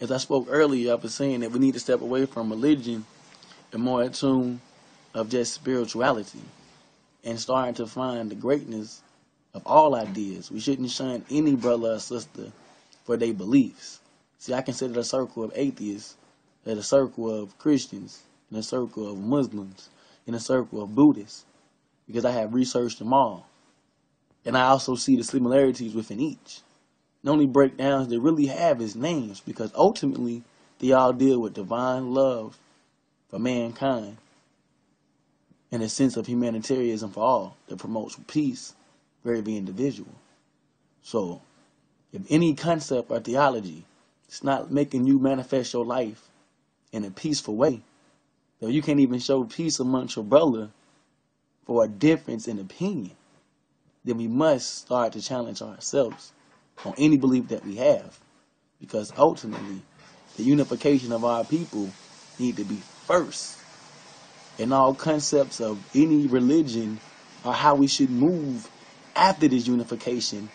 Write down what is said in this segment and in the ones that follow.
As I spoke earlier, I was saying that we need to step away from religion and more in tune of just spirituality and starting to find the greatness of all ideas. We shouldn't shun any brother or sister for their beliefs. See, I consider a circle of atheists as a circle of Christians and a circle of Muslims and a circle of Buddhists because I have researched them all. And I also see the similarities within each. The only breakdowns they really have is names because ultimately they all deal with divine love for mankind and a sense of humanitarianism for all that promotes peace for every individual. So, if any concept or theology is not making you manifest your life in a peaceful way, though you can't even show peace amongst your brother for a difference in opinion, then we must start to challenge ourselves on any belief that we have. Because ultimately, the unification of our people need to be first. And all concepts of any religion or how we should move after this unification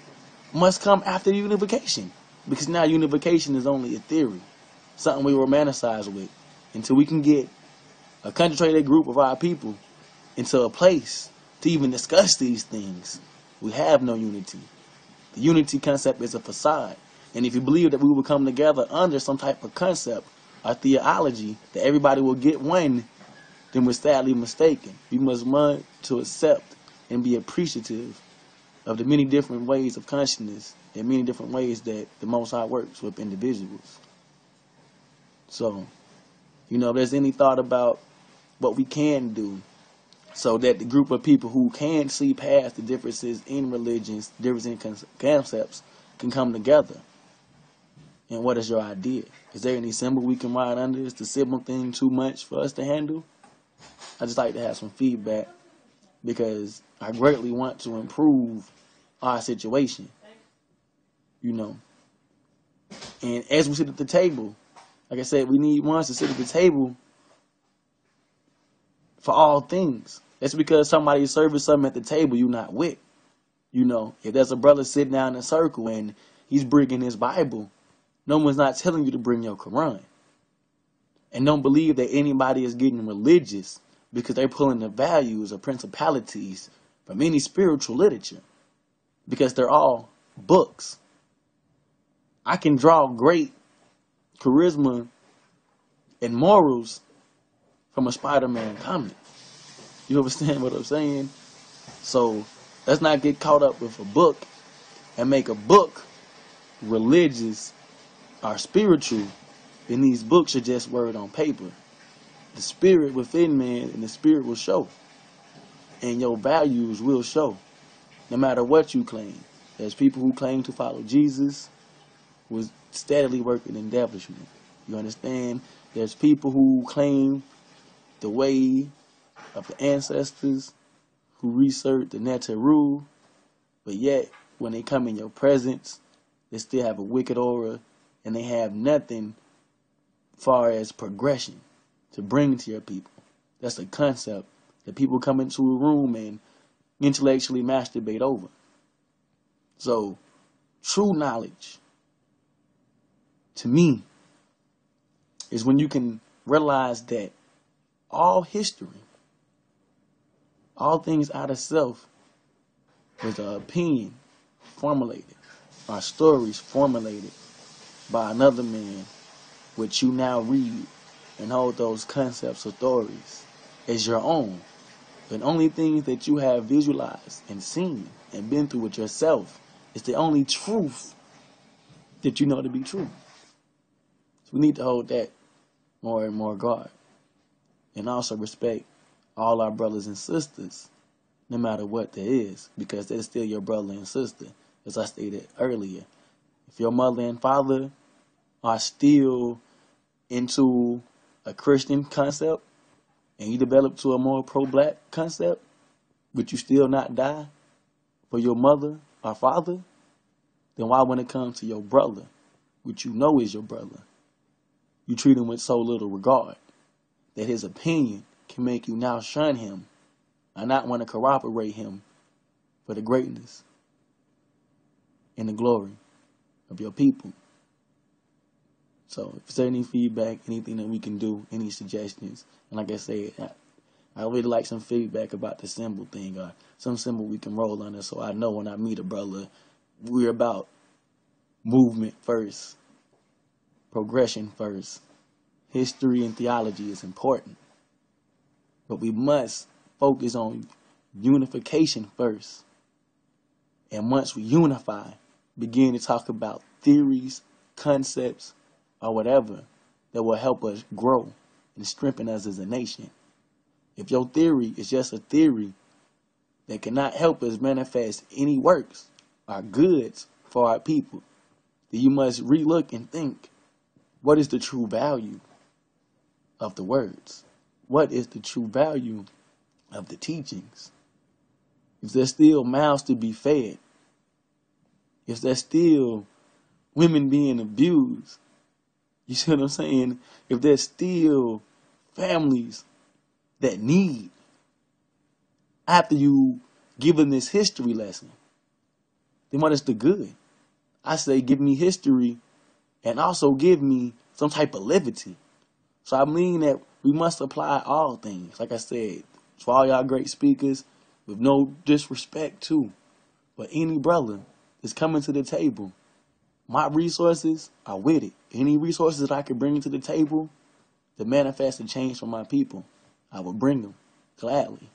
must come after the unification. Because now unification is only a theory, something we romanticize with, until we can get a concentrated group of our people into a place to even discuss these things. We have no unity. The unity concept is a facade. And if you believe that we will come together under some type of concept or theology that everybody will get one, then we're sadly mistaken. We must learn to accept and be appreciative of the many different ways of consciousness and many different ways that the Most High works with individuals. So, if there's any thought about what we can do so that the group of people who can see past the differences in religions, differences in concepts, can come together. And what is your idea? Is there any symbol we can ride under? Is the symbol thing too much for us to handle? I just like to have some feedback because I greatly want to improve our situation. And as we sit at the table, like I said, we need ones to sit at the table for all things. That's because somebody's serving something at the table you're not with. If there's a brother sitting down in a circle and he's bringing his Bible, no one's not telling you to bring your Quran. And don't believe that anybody is getting religious because they're pulling the values or principalities from any spiritual literature. Because they're all books. I can draw great charisma and morals from a Spider-Man comic. You understand what I'm saying? So let's not get caught up with a book and make a book religious or spiritual. Then these books are just word on paper. The spirit within man and the spirit will show. And your values will show. No matter what you claim. There's people who claim to follow Jesus was steadily working in establishment. You understand? There's people who claim the way of the ancestors who research the Neteru, but yet when they come in your presence, they still have a wicked aura and they have nothing far as progression to bring to your people. That's a concept that people come into a room and intellectually masturbate over. So, true knowledge, to me, is when you can realize that all history, all things out of self, is an opinion formulated, or stories formulated by another man, which you now read and hold those concepts or stories as your own. The only things that you have visualized and seen and been through with yourself is the only truth that you know to be true. So we need to hold that more and more guard. And also respect all our brothers and sisters, no matter what there is, because they're still your brother and sister, as I stated earlier. If your mother and father are still into a Christian concept, and you develop to a more pro-black concept, but you still not die for your mother or father, then why when it comes to your brother, which you know is your brother, you treat him with so little regard that his opinion can make you now shun him and not want to corroborate him for the greatness and the glory of your people. So if there's any feedback, anything that we can do, any suggestions, and like I said, I really like some feedback about the symbol thing or some symbol we can roll under, so I know when I meet a brother, we're about movement first, progression first. History and theology is important, but we must focus on unification first. And once we unify, begin to talk about theories, concepts, or whatever that will help us grow and strengthen us as a nation. If your theory is just a theory that cannot help us manifest any works or goods for our people, then you must relook and think, what is the true value of the words? What is the true value of the teachings? If there's still mouths to be fed, if there's still women being abused, you see what I'm saying? If there's still families that need, after you given this history lesson, then what is the good? I say give me history and also give me some type of levity. So I mean that we must apply all things. Like I said, for all y'all great speakers, with no disrespect too, but any brother that's coming to the table, my resources are with it. Any resources that I could bring to the table to manifest a change for my people, I will bring them gladly.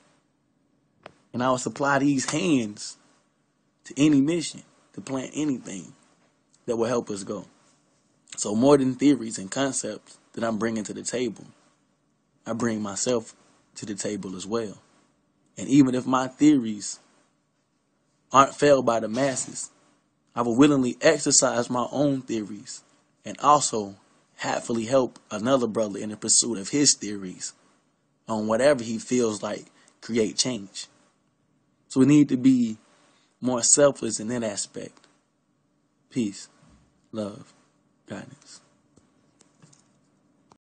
And I will supply these hands to any mission, to plant anything that will help us go. So more than theories and concepts that I'm bringing to the table, I bring myself to the table as well. And even if my theories aren't felt by the masses, I will willingly exercise my own theories and also happily help another brother in the pursuit of his theories on whatever he feels like create change. So we need to be more selfless in that aspect. Peace, love, guidance.